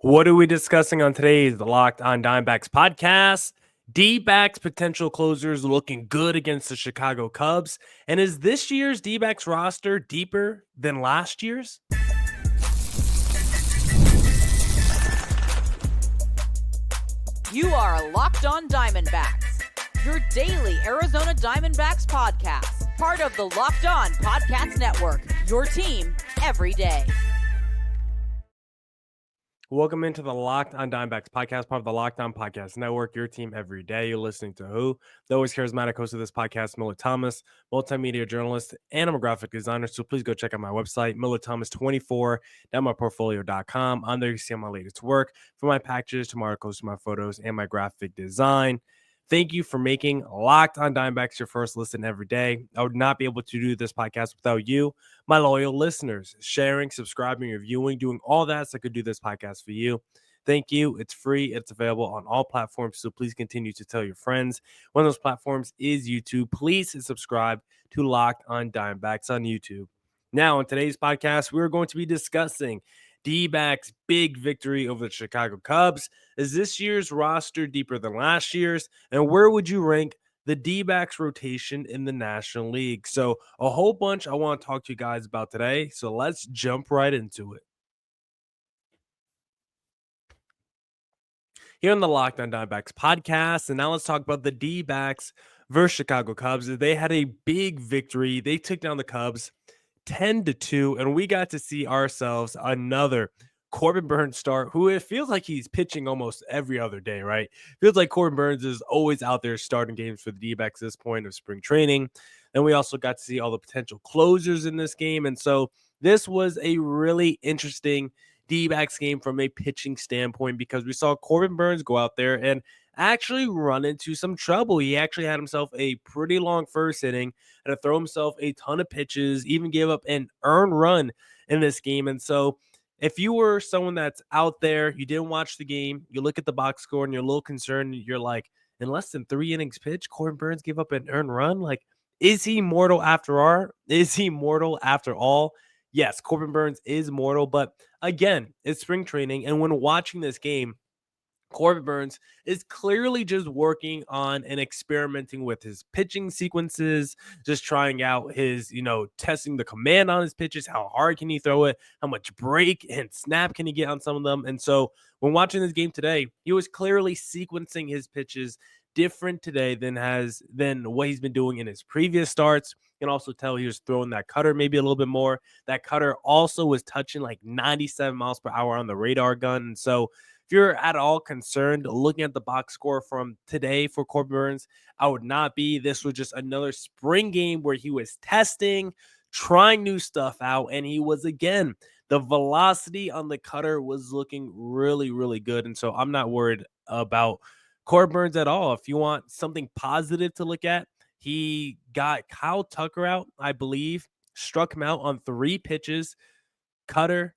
What are we discussing on today's Locked on Diamondbacks podcast? Dbacks potential closers looking good against the Chicago Cubs. And is this year's Dbacks roster deeper than last year's? You are Locked on Diamondbacks, your daily Arizona Diamondbacks podcast, part of the Locked on Podcast Network, your team every day. Welcome into the Locked on Diamondbacks podcast, part of the Locked on Podcast Network, your team every day. You're listening to who? The always charismatic host of this podcast, Millard Thomas, multimedia journalist, and I'm a graphic designer. So please go check out my website, MillardThomas24.myportfolio.com. On there, you can see all my latest work, from my packages to my articles to my photos and my graphic design. Thank you for making Locked on Diamondbacks your first listen every day. I would not be able to do this podcast without you, my loyal listeners, sharing, subscribing, reviewing, doing all that so I could do this podcast for you. Thank you. It's free. It's available on all platforms. So please continue to tell your friends. One of those platforms is YouTube. Please subscribe to Locked on Diamondbacks on YouTube. Now, on today's podcast, we're going to be discussing Dbacks' big victory over the Chicago Cubs. Is this year's roster deeper than last year's? And where would you rank the Dbacks rotation in the National League? So a whole bunch I want to talk to you guys about today. So let's jump right into it. Here on the Locked on Diamondbacks podcast, and now let's talk about the Dbacks versus Chicago Cubs. They had a big victory. They took down the Cubs 10-2, and we got to see ourselves another Corbin Burnes start, who it feels like he's pitching almost every other day, right? Feels like Corbin Burnes is always out there starting games for the D-backs at this point of spring training. Then we also got to see all the potential closers in this game, and so this was a really interesting D-backs game from a pitching standpoint because we saw Corbin Burnes go out there and actually run into some trouble. He actually had himself a pretty long first inning, had to throw himself a ton of pitches, even gave up an earned run in this game. And so if you were someone that's out there, you didn't watch the game, you look at the box score and you're a little concerned, you're like, in less than 3 innings pitched, Corbin Burnes gave up an earned run. Like, is he mortal after all? Is he mortal after all? Yes, Corbin Burnes is mortal, but again, it's spring training. And when watching this game, Corbin Burnes is clearly just working on and experimenting with his pitching sequences, just trying out his, testing the command on his pitches. How hard can he throw it? How much break and snap can he get on some of them? And so when watching this game today, he was clearly sequencing his pitches different today than what he's been doing in his previous starts. You can also tell he was throwing that cutter maybe a little bit more. That cutter also was touching like 97 miles per hour on the radar gun. And so if you're at all concerned looking at the box score from today for Corbin Burnes, I would not be. This was just another spring game where he was testing, trying new stuff out, and he was, again, the velocity on the cutter was looking really, really good. And so I'm not worried about Corbin Burnes at all. If you want something positive to look at, he got Kyle Tucker out, I believe, struck him out on 3 pitches, cutter,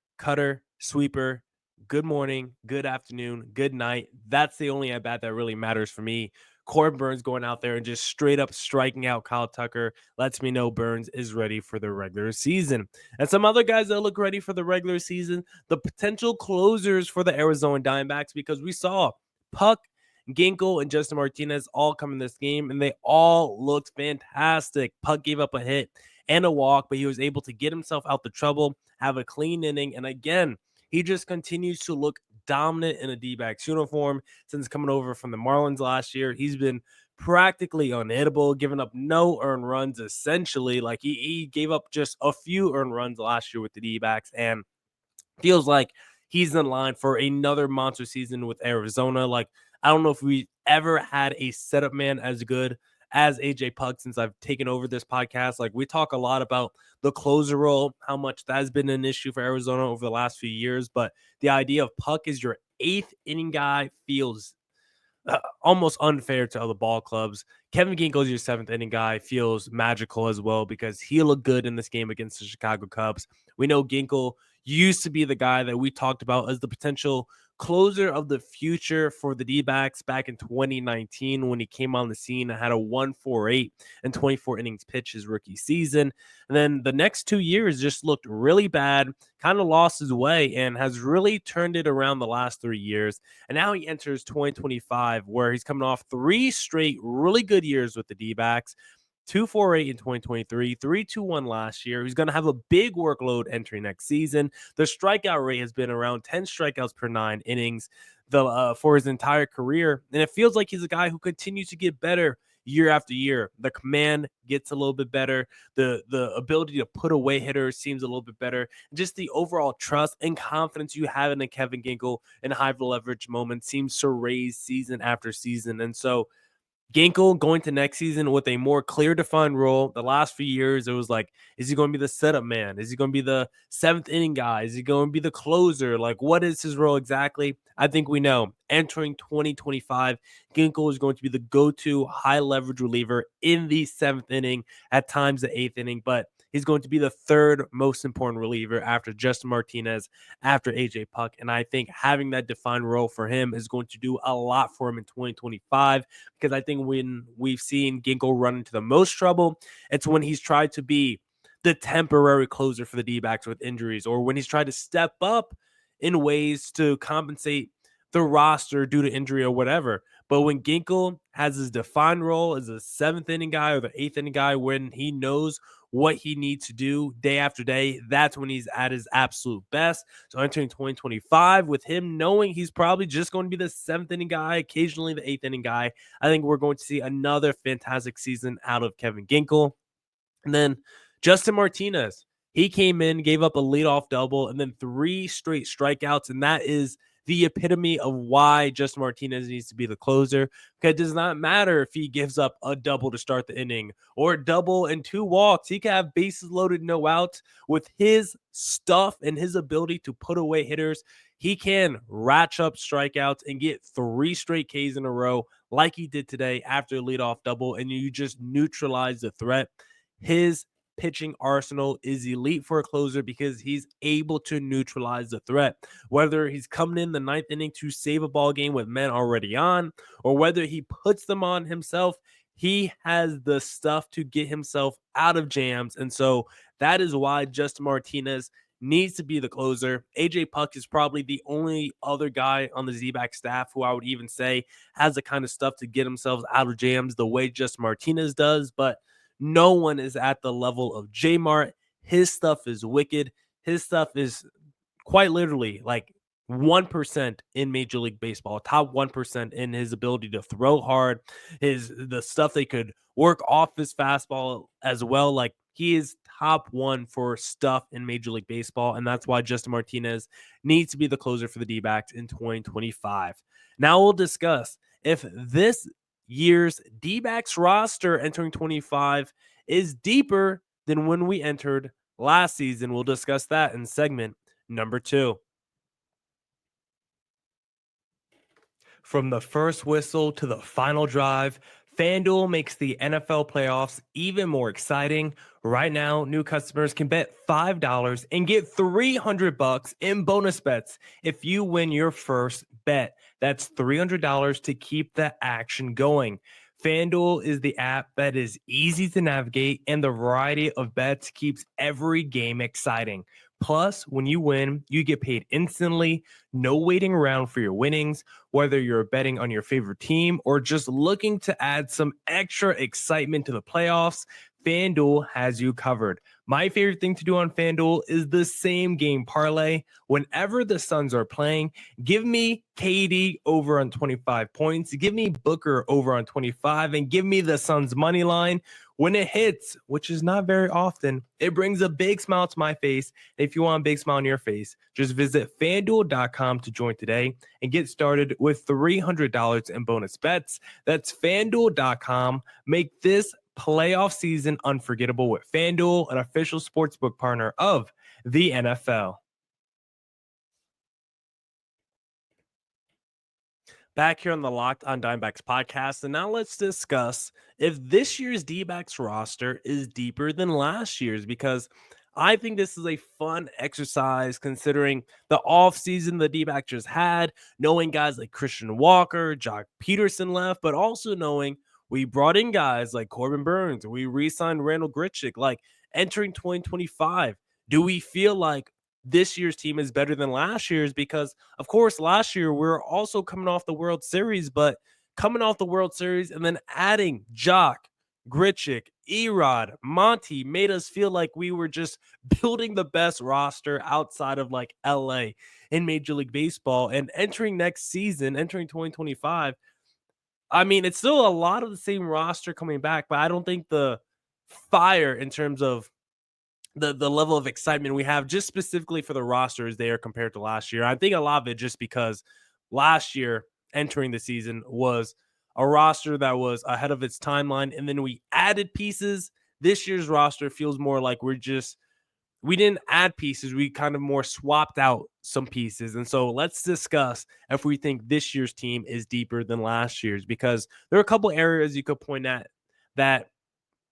sweeper, good morning, good afternoon, good night. That's the only at bat that really matters for me. Corbin Burnes going out there and just straight up striking out Kyle Tucker lets me know Burnes is ready for the regular season. And some other guys that look ready for the regular season, the potential closers for the Arizona Diamondbacks, because we saw Puck, Ginkel, and Justin Martinez all come in this game, and they all looked fantastic. Puck gave up a hit and a walk, but he was able to get himself out the trouble, have a clean inning, and again, he just continues to look dominant in a D-backs uniform since coming over from the Marlins last year. He's been practically unhittable, giving up no earned runs, essentially. Like, he gave up just a few earned runs last year with the D-backs, and feels like he's in line for another monster season with Arizona. Like, I don't know if we ever had a setup man as good as AJ Puck since I've taken over this podcast. Like, we talk a lot about the closer role, how much that has been an issue for Arizona over the last few years. But the idea of Puck as your 8th inning guy feels almost unfair to other ball clubs. Kevin Ginkel is your 7th inning guy, feels magical as well because he looked good in this game against the Chicago Cubs. We know Ginkel used to be the guy that we talked about as the potential closer of the future for the D-backs back in 2019 when he came on the scene and had a 1.48 and 24 innings pitched his rookie season. And then the next 2 years just looked really bad, kind of lost his way, and has really turned it around the last 3 years. And now he enters 2025, where he's coming off 3 straight really good years with the D-backs. 2.48 in 2023, 3.21 last year. He's going to have a big workload entering next season. The strikeout rate has been around 10 strikeouts per 9 innings for his entire career. And it feels like he's a guy who continues to get better year after year. The command gets a little bit better. The ability to put away hitters seems a little bit better. Just the overall trust and confidence you have in a Kevin Ginkel in high leverage moments seems to raise season after season. And so Ginkel going to next season with a more clear defined role. The last few years, it was like, is he going to be the setup man? Is he going to be the 7th inning guy? Is he going to be the closer? Like, what is his role exactly? I think we know. Entering 2025, Ginkel is going to be the go-to high leverage reliever in the 7th inning, at times the 8th inning, but he's going to be the 3rd most important reliever after Justin Martinez, after AJ Puck. And I think having that defined role for him is going to do a lot for him in 2025, because I think when we've seen Ginkel run into the most trouble, it's when he's tried to be the temporary closer for the D-backs with injuries, or when he's tried to step up in ways to compensate the roster due to injury or whatever. But when Ginkel has his defined role as a 7th inning guy or the 8th inning guy, when he knows what he needs to do day after day, that's when he's at his absolute best. So entering 2025 with him knowing he's probably just going to be the 7th inning guy, occasionally the 8th inning guy, I think we're going to see another fantastic season out of Kevin Ginkel. And then Justin Martinez, he came in, gave up a leadoff double, and then 3 straight strikeouts, and that is the epitome of why Justin Martinez needs to be the closer. Because it does not matter if he gives up a double to start the inning or a double and 2 walks. He can have bases loaded, no outs. With his stuff and his ability to put away hitters, he can ratchet up strikeouts and get 3 straight Ks in a row like he did today after a leadoff double, and you just neutralize the threat. His pitching arsenal is elite for a closer because he's able to neutralize the threat. Whether he's coming in the 9th inning to save a ball game with men already on, or whether he puts them on himself, he has the stuff to get himself out of jams. And so that is why Justin Martinez needs to be the closer. AJ Puck is probably the only other guy on the Z-back staff who I would even say has the kind of stuff to get themselves out of jams the way Justin Martinez does, but no one is at the level of J-Mart. His stuff is wicked. His stuff is quite literally like 1% in Major League Baseball, top 1% in his ability to throw hard, the stuff they could work off his fastball as well. Like, he is top 1 for stuff in Major League Baseball, and that's why Justin Martinez needs to be the closer for the D-backs in 2025. Now we'll discuss if this year's D-backs roster entering 25 is deeper than when we entered last season. We'll discuss that in segment number 2. From the first whistle to the final drive, FanDuel makes the NFL playoffs even more exciting. Right now, new customers can bet $5 and get $300 in bonus bets if you win your first bet. That's $300 to keep the action going. FanDuel is the app that is easy to navigate, and the variety of bets keeps every game exciting. Plus, when you win, you get paid instantly, no waiting around for your winnings. Whether you're betting on your favorite team or just looking to add some extra excitement to the playoffs, FanDuel has you covered. My favorite thing to do on FanDuel is the same game parlay. Whenever the Suns are playing, give me KD over on 25 points, give me Booker over on 25, and give me the Suns money line. When it hits, which is not very often, it brings a big smile to my face. If you want a big smile on your face, just visit FanDuel.com to join today and get started with $300 in bonus bets. That's FanDuel.com. Make this playoff season unforgettable with FanDuel, an official sportsbook partner of the NFL. Back here on the Locked on Diamondbacks podcast, and now let's discuss if this year's D-backs roster is deeper than last year's, because I think this is a fun exercise considering the offseason the D-backs just had, knowing guys like Christian Walker, Jock Peterson left, but also knowing we brought in guys like Corbin Burnes, we re-signed Randall Grichuk. Like entering 2025, do we feel like this year's team is better than last year's? Because of course, last year we're also coming off the World Series, but coming off the World Series and then adding Jock, Grichuk, Erod, Monty made us feel like we were just building the best roster outside of like LA in Major League Baseball. And entering next season, entering 2025, I mean, it's still a lot of the same roster coming back, but I don't think the fire in terms of the level of excitement we have just specifically for the roster is there compared to last year. I think a lot of it just because last year entering the season was a roster that was ahead of its timeline, and then we added pieces. This year's roster feels more like we didn't add pieces, we kind of more swapped out some pieces. And so let's discuss if we think this year's team is deeper than last year's, because there are a couple areas you could point at that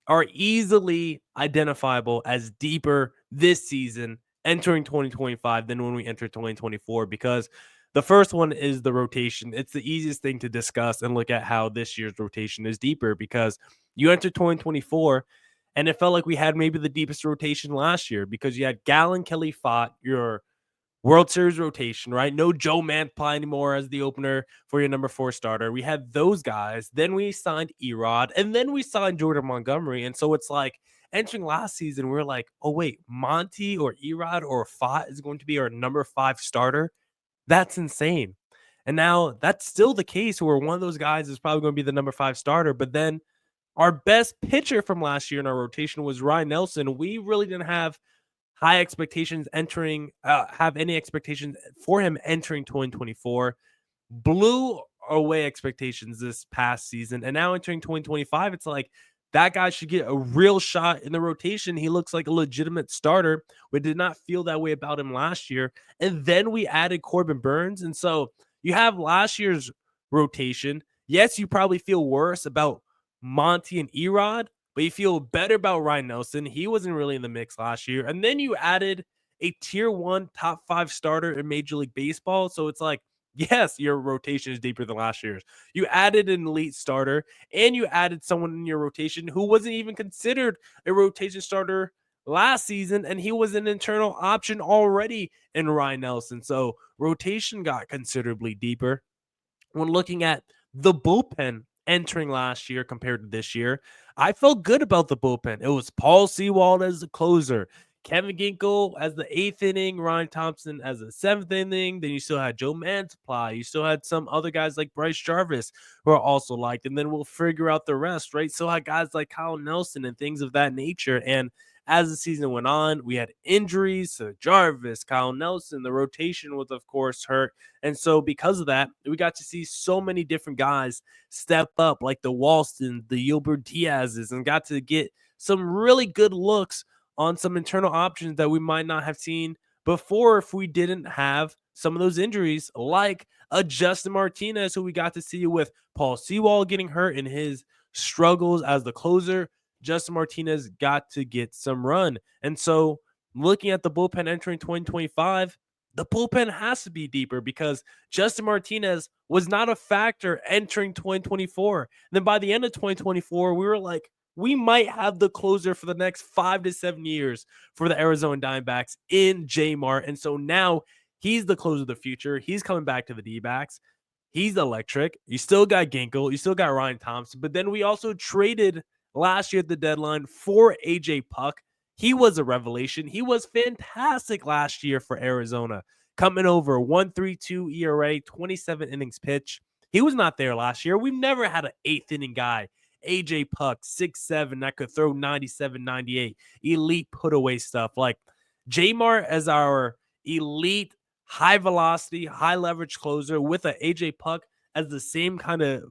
are easily identifiable as deeper this season entering 2025 than when we entered 2024. Because the first one is the rotation. It's the easiest thing to discuss and look at how this year's rotation is deeper, because you entered 2024 and it felt like we had maybe the deepest rotation last year because you had Gallen, Kelly, Fott, your World Series rotation, right? No Joe Mantiply anymore as the opener for your number 4 starter. We had those guys. Then we signed Erod, and then we signed Jordan Montgomery. And so it's like entering last season, we're like, oh, wait, Monty or Erod or Fott is going to be our number 5 starter. That's insane. And now that's still the case where one of those guys is probably going to be the number 5 starter. But then our best pitcher from last year in our rotation was Ryan Nelson. We really didn't have high expectations have any expectations for him entering 2024. Blew away expectations this past season. And now entering 2025, it's like that guy should get a real shot in the rotation. He looks like a legitimate starter. We did not feel that way about him last year. And then we added Corbin Burnes. And so you have last year's rotation. Yes, you probably feel worse about Monty and Erod, but you feel better about Ryan Nelson. He wasn't really in the mix last year. And then you added a tier 1 top 5 starter in Major League Baseball. So it's like, yes, your rotation is deeper than last year's. You added an elite starter and you added someone in your rotation who wasn't even considered a rotation starter last season, and he was an internal option already in Ryan Nelson. So rotation got considerably deeper. When looking at the bullpen entering last year compared to this year, I felt good about the bullpen. It was Paul Sewald as the closer, Kevin Ginkel as the 8th inning, Ryan Thompson as the 7th inning. Then you still had Joe Mantiply. You still had some other guys like Bryce Jarvis who are also liked. And then we'll figure out the rest, right? So had guys like Kyle Nelson and things of that nature. And as the season went on, we had injuries to Jarvis, Kyle Nelson. The rotation was, of course, hurt. And so because of that, we got to see so many different guys step up, like the Walstons, the Gilbert Diaz's, and got to get some really good looks on some internal options that we might not have seen before if we didn't have some of those injuries, like a Justin Martinez, who we got to see with Paul Sewald getting hurt in his struggles as the closer. Justin Martinez got to get some run. And so looking at the bullpen entering 2025, the bullpen has to be deeper because Justin Martinez was not a factor entering 2024. And then by the end of 2024, we were like, we might have the closer for the next 5 to 7 years for the Arizona Diamondbacks in J-Mart. And so now he's the closer of the future. He's coming back to the D-backs. He's electric. You still got Ginkel. You still got Ryan Thompson. But then we also traded last year at the deadline for AJ Puck. He was a revelation. He was fantastic last year for Arizona. Coming over 1.32 ERA, 27 innings pitch. He was not there last year. We've never had an 8th inning guy. AJ Puck, 6'7", that could throw 97, 98. Elite put away stuff. Like J-Mart as our elite, high velocity, high leverage closer with a AJ Puck as the same kind of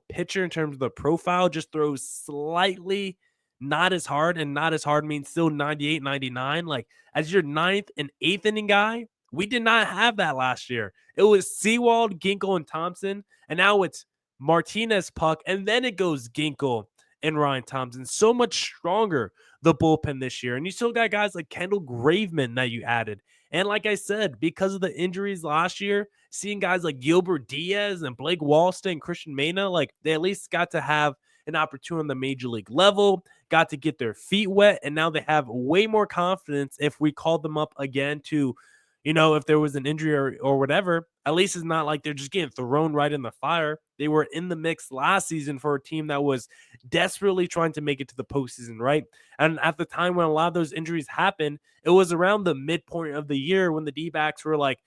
pitcher in terms of the profile, just throws slightly not as hard, and not as hard means still 98, 99. Like as your 9th and 8th inning guy, we did not have that last year. It was Sewald, Ginkel, and Thompson, and now it's Martinez, Puck, and then it goes Ginkel and Ryan Thompson. So much stronger. the bullpen this year. And you still got guys like Kendall Graveman that you added. And like I said, because of the injuries last year, seeing guys like Gilbert Diaz and Blake Walston and Christian Mena, like they at least got to have an opportunity on the major league level, got to get their feet wet, and now they have way more confidence if we called them up again to, if there was an injury or whatever. At least it's not like they're just getting thrown right in the fire. They were in the mix last season for a team that was desperately trying to make it to the postseason, right? And at the time when a lot of those injuries happened, it was around the midpoint of the year when the D-backs were like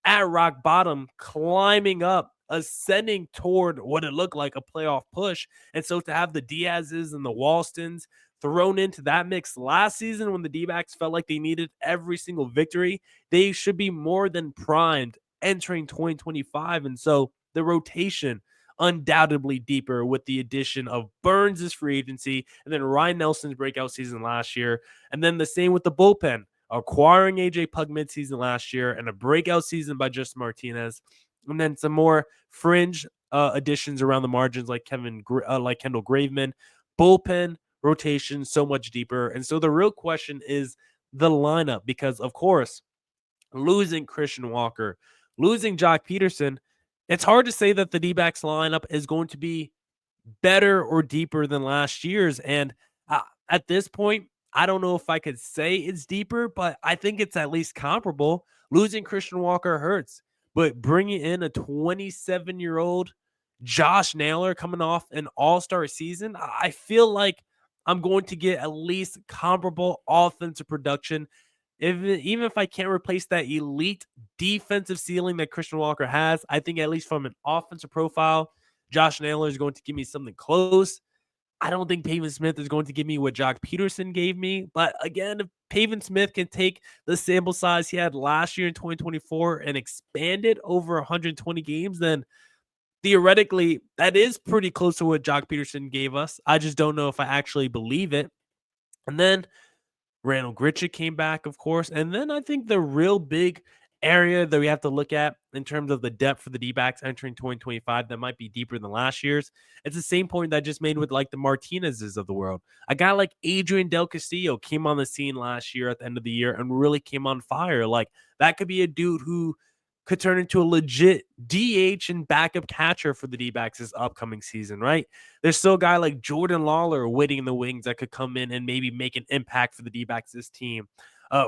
at rock bottom, climbing up, ascending toward what it looked like a playoff push. And so to have the Diazes and the Walstons thrown into that mix last season when the D-backs felt like they needed every single victory, they should be more than primed entering 2025. And so the rotation undoubtedly deeper with the addition of Burnes' free agency and then Ryan Nelson's breakout season last year. And then the same with the bullpen, acquiring AJ Pug midseason last year and a breakout season by Justin Martinez. And then some more fringe additions around the margins like Kendall Graveman. Bullpen rotation so much deeper. And so the real question is the lineup, because of course, losing Christian Walker, losing Jock Peterson, it's hard to say that the D-backs lineup is going to be better or deeper than last year's. And at this point, I don't know if I could say it's deeper, but I think it's at least comparable. Losing Christian Walker hurts, but bringing in a 27-year-old Josh Naylor coming off an all-star season, I feel like I'm going to get at least comparable offensive production. Even if I can't replace that elite defensive ceiling that Christian Walker has, I think at least from an offensive profile, Josh Naylor is going to give me something close. I don't think Pavin Smith is going to give me what Jock Peterson gave me. But again, if Pavin Smith can take the sample size he had last year in 2024 and expand it over 120 games, then theoretically, that is pretty close to what Jock Peterson gave us. I just don't know if I actually believe it. And then Randall Grichuk came back, of course. And then I think the real big area that we have to look at in terms of the depth for the D-backs entering 2025 that might be deeper than last year's. It's the same point that I just made with like the Martinezes of the world. A guy like Adrian Del Castillo came on the scene last year at the end of the year and really came on fire. Like that could be a dude who could turn into a legit DH and backup catcher for the D-backs this upcoming season, right? There's still a guy like Jordan Lawler waiting in the wings that could come in and maybe make an impact for the D-backs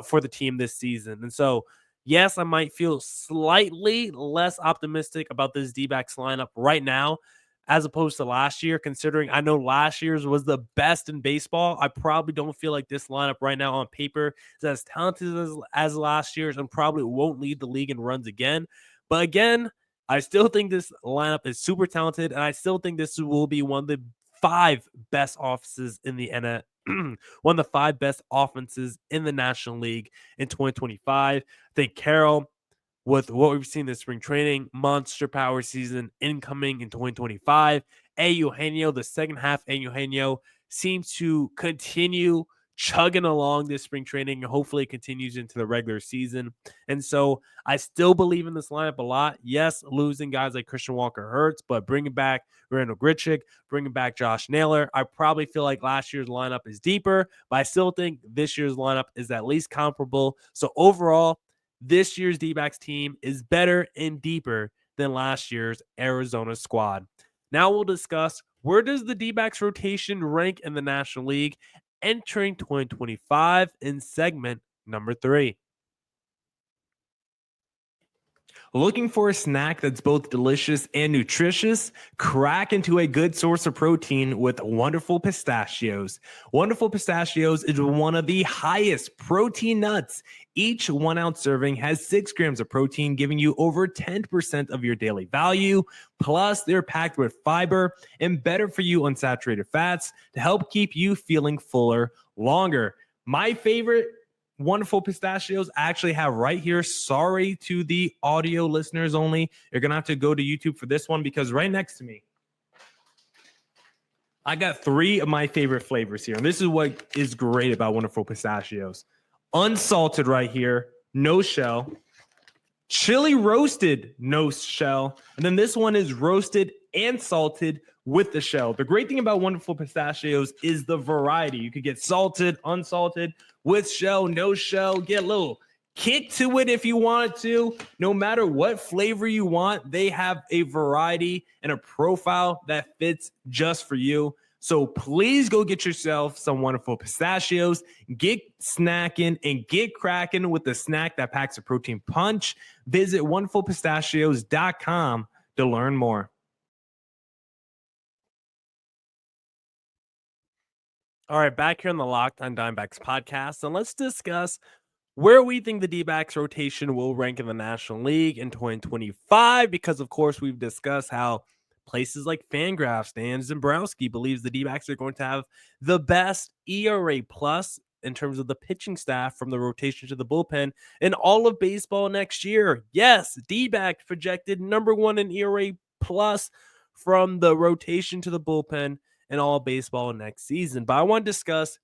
for the team this season. And so, yes, I might feel slightly less optimistic about this D-backs lineup right now as opposed to last year, considering I know last year's was the best in baseball. I probably don't feel like this lineup right now on paper is as talented as last year's and probably won't lead the league in runs again. But again, I still think this lineup is super talented, and I still think this will be one of the 5 best offenses in the NFL. One of the 5 best offenses in the National League in 2025. I think Carroll, with what we've seen this spring training, monster power season incoming in 2025. Eugenio, the second half Eugenio, seems to continue chugging along this spring training and hopefully it continues into the regular season. And so I still believe in this lineup a lot. Yes, losing guys like Christian Walker hurts, but bringing back Randall Grichuk, bringing back Josh Naylor, I probably feel like last year's lineup is deeper, but I still think this year's lineup is at least comparable. So overall, this year's D-backs team is better and deeper than last year's Arizona squad. Now we'll discuss where does the D-backs rotation rank in the National League entering 2025 in segment number 3. Looking for a snack that's both delicious and nutritious? Crack into a good source of protein with Wonderful Pistachios. Wonderful Pistachios is one of the highest protein nuts. Each 1 ounce serving has 6 grams of protein, giving you over 10% of your daily value. Plus, they're packed with fiber and better for you unsaturated fats to help keep you feeling fuller longer. My favorite Wonderful Pistachios I actually have right here. Sorry to the audio listeners only. You're going to have to go to YouTube for this one because right next to me, I got 3 of my favorite flavors here. And this is what is great about Wonderful Pistachios. Unsalted right here, no shell. Chili roasted, no shell. And then this one is roasted and salted with the shell. The great thing about Wonderful Pistachios is the variety. You could get salted, unsalted, with shell, no shell, get a little kick to it if you wanted to. No matter what flavor you want, they have a variety and a profile that fits just for you. So please go get yourself some Wonderful Pistachios, get snacking and get cracking with the snack that packs a protein punch. Visit wonderfulpistachios.com to learn more. All right, back here on the Locked on Diamondbacks podcast, and let's discuss where we think the D-backs rotation will rank in the National League in 2025, because of course we've discussed how places like Fangraphs, Dan Zimbrowski believes the D-backs are going to have the best ERA plus in terms of the pitching staff from the rotation to the bullpen in all of baseball next year. Yes, D-backs projected number one in ERA plus from the rotation to the bullpen in all baseball next season. But I want to discuss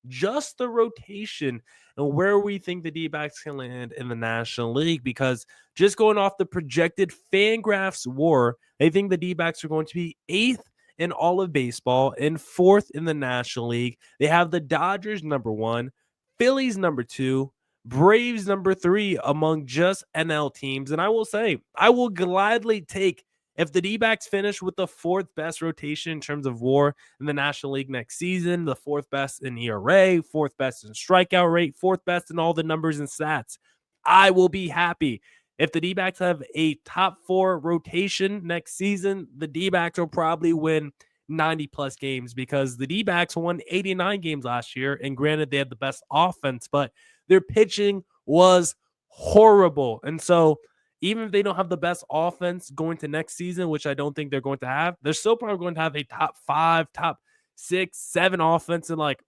just the rotation and where we think the D-backs can land in the National League, because just going off the projected Fangraphs WAR, they think the D-backs are going to be 8th in all of baseball and 4th in the National League. They have the Dodgers number 1, Phillies number 2, Braves number 3 among just NL teams. And I will say, I will gladly take if the D-backs finish with the 4th best rotation in terms of WAR in the National League next season, the 4th best in ERA, 4th best in strikeout rate, 4th best in all the numbers and stats, I will be happy. If the D-backs have a top 4 rotation next season, the D-backs will probably win 90-plus games, because the D-backs won 89 games last year, and granted, they had the best offense, but their pitching was horrible. And so even if they don't have the best offense going to next season, which I don't think they're going to have, they're still probably going to have a top 5, top 6, 7 offense in like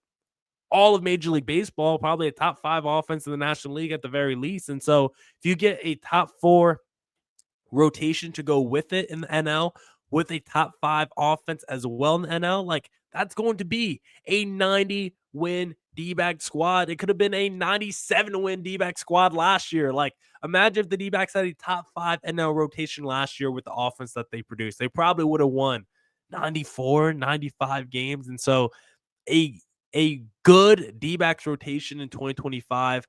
all of Major League Baseball, probably a top 5 offense in the National League at the very least. And so if you get a top 4 rotation to go with it in the NL, with a top 5 offense as well in the NL, like that's going to be a 90-win D-back squad. It could have been a 97-win D-back squad last year. Like, imagine if the D-backs had a top 5 NL rotation last year with the offense that they produced. They probably would have won 94, 95 games. And so a good D-backs rotation in 2025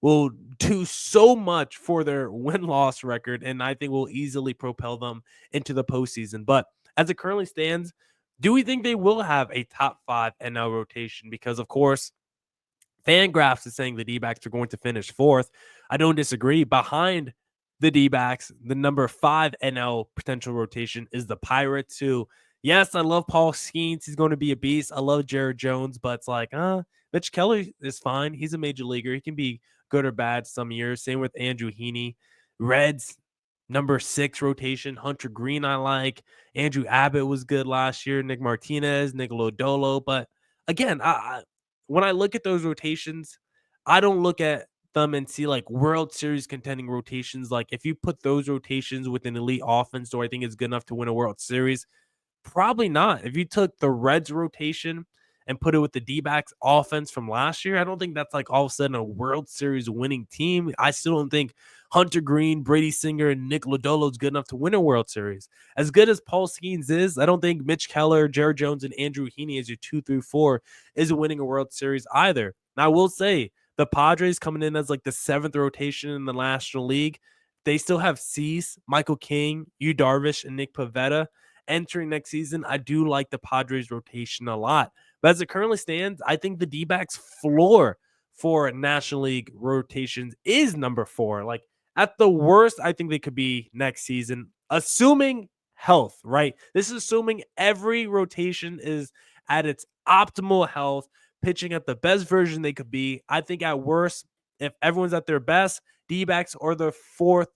will do so much for their win-loss record, and I think will easily propel them into the postseason. But as it currently stands, do we think they will have a top 5 NL rotation? Because, of course, Fangraphs is saying the D-backs are going to finish 4th. I don't disagree. Behind the D-backs, the number 5 NL potential rotation is the Pirates, who, yes, I love Paul Skeens. He's going to be a beast. I love Jared Jones, but it's like, Mitch Keller is fine. He's a major leaguer. He can be good or bad some years. Same with Andrew Heaney. Reds, number 6 rotation. Hunter Green, I like. Andrew Abbott was good last year. Nick Martinez, Nick Lodolo. But again, when I look at those rotations, I don't look at them and see like World Series contending rotations. Like if you put those rotations with an elite offense, do I think it's good enough to win a World Series? Probably not. If you took the Reds rotation and put it with the D-backs offense from last year, I don't think that's like all of a sudden a World Series winning team. I still don't think Hunter Green, Brady Singer, and Nick Lodolo is good enough to win a World Series. As good as Paul Skeens is, I don't think Mitch Keller, Jared Jones, and Andrew Heaney as your 2 through 4 is winning a World Series either. Now, I will say the Padres coming in as like the 7th rotation in the National League. They still have Cease, Michael King, Yu Darvish, and Nick Pivetta entering next season. I do like the Padres rotation a lot. But as it currently stands, I think the D-backs floor for National League rotations is number 4. Like at the worst, I think they could be next season, assuming health, right? This is assuming every rotation is at its optimal health, pitching at the best version they could be. I think at worst, if everyone's at their best, D-backs are the 4th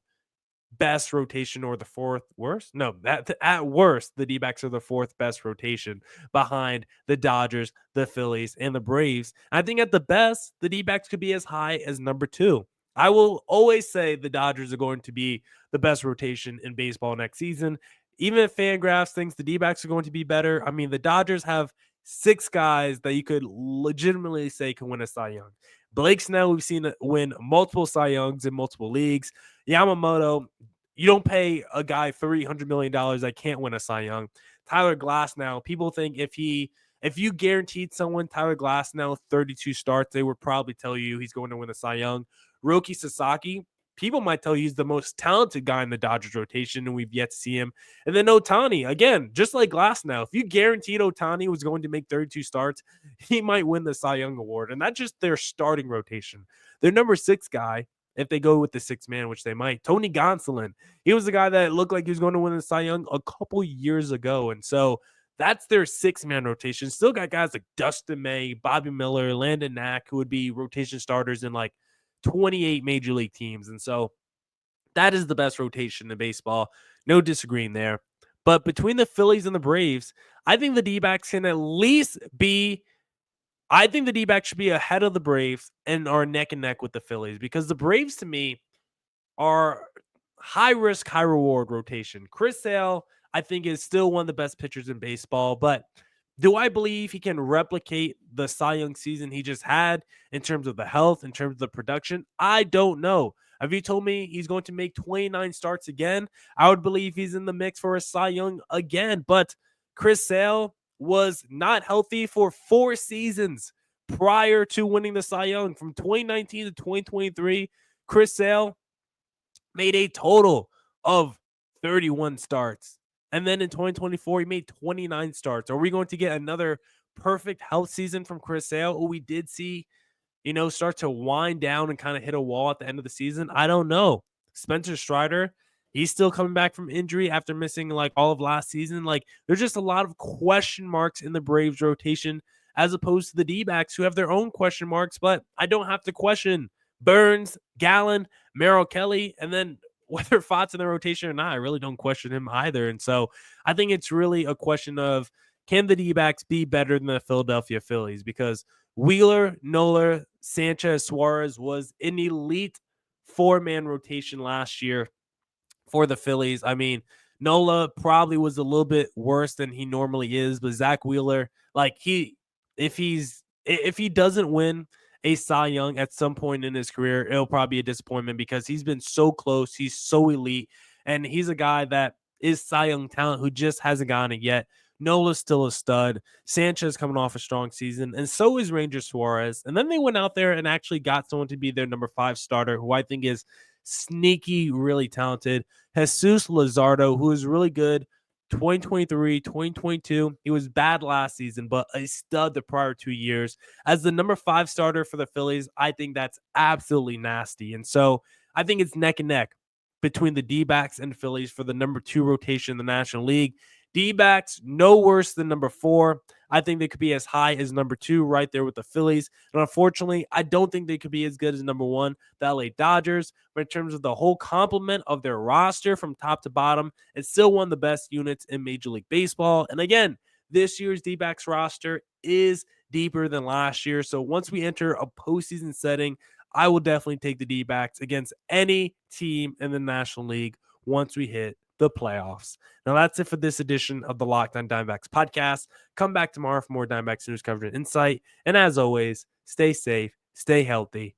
best rotation or the 4th worst. No, at worst, the D-backs are the 4th best rotation behind the Dodgers, the Phillies, and the Braves. I think at the best, the D-backs could be as high as number 2. I will always say the Dodgers are going to be the best rotation in baseball next season. Even if Fangraphs thinks the D-backs are going to be better, I mean, the Dodgers have 6 guys that you could legitimately say can win a Cy Young. Blake Snell, we've seen win multiple Cy Youngs in multiple leagues. Yamamoto, you don't pay a guy $300 million that can't win a Cy Young. Tyler Glasnow, people think if you guaranteed someone Tyler Glasnow 32 starts, they would probably tell you he's going to win a Cy Young. Roki Sasaki, people might tell you he's the most talented guy in the Dodgers rotation, and we've yet to see him. And then Ohtani, again, just like Glasnow, if you guaranteed Ohtani was going to make 32 starts, he might win the Cy Young award. And that's just their starting rotation. Their number 6 guy, if they go with the 6th man, which they might, Tony Gonsolin. He was the guy that looked like he was going to win the Cy Young a couple years ago. And so that's their 6-man rotation. Still got guys like Dustin May, Bobby Miller, Landon Knack, who would be rotation starters in like 28 major league teams. And so that is the best rotation in baseball. No disagreeing there. But between the Phillies and the Braves, I think the D-backs can at least be I think the D-backs should be ahead of the Braves and are neck and neck with the Phillies, because the Braves, to me, are high risk, high reward rotation. Chris Sale, I think, is still one of the best pitchers in baseball, but do I believe he can replicate the Cy Young season he just had in terms of the health, in terms of the production? I don't know. If you told me he's going to make 29 starts again, I would believe he's in the mix for a Cy Young again. But Chris Sale was not healthy for 4 seasons prior to winning the Cy Young. From 2019 to 2023, Chris Sale made a total of 31 starts. And then in 2024, he made 29 starts. Are we going to get another perfect health season from Chris Sale? We did see, start to wind down and kind of hit a wall at the end of the season. I don't know. Spencer Strider, he's still coming back from injury after missing like all of last season. Like, there's just a lot of question marks in the Braves rotation, as opposed to the D-backs, who have their own question marks, but I don't have to question Burnes, Gallen, Merrill Kelly, and then whether Fott's in the rotation or not, I really don't question him either. And so I think it's really a question of, can the D-backs be better than the Philadelphia Phillies? Because Wheeler, Nola, Sanchez, Suarez was an elite 4-man rotation last year for the Phillies. I mean, Nola probably was a little bit worse than he normally is, but Zach Wheeler, like, if he doesn't win a Cy Young at some point in his career, it'll probably be a disappointment, because he's been so close. He's so elite, and he's a guy that is Cy Young talent who just hasn't gotten it yet. Nola's still a stud. Sanchez coming off a strong season, and so is Ranger Suarez. And then they went out there and actually got someone to be their number 5 starter, who I think is sneaky, really talented. Jesus Luzardo, who is really good 2023, 2022. He was bad last season, but a stud the prior 2 years. As the number 5 starter for the Phillies, I think that's absolutely nasty. And so I think it's neck and neck between the D-backs and Phillies for the number 2 rotation in the National League. D-backs, no worse than number 4. I think they could be as high as number 2 right there with the Phillies. And unfortunately, I don't think they could be as good as number 1, the LA Dodgers. But in terms of the whole complement of their roster from top to bottom, it's still one of the best units in Major League Baseball. And again, this year's D-backs roster is deeper than last year. So once we enter a postseason setting, I will definitely take the D-backs against any team in the National League once we hit the playoffs. Now, that's it for this edition of the Locked On Diamondbacks podcast. Come back tomorrow for more Diamondbacks news, coverage, and insight. And as always, stay safe, stay healthy.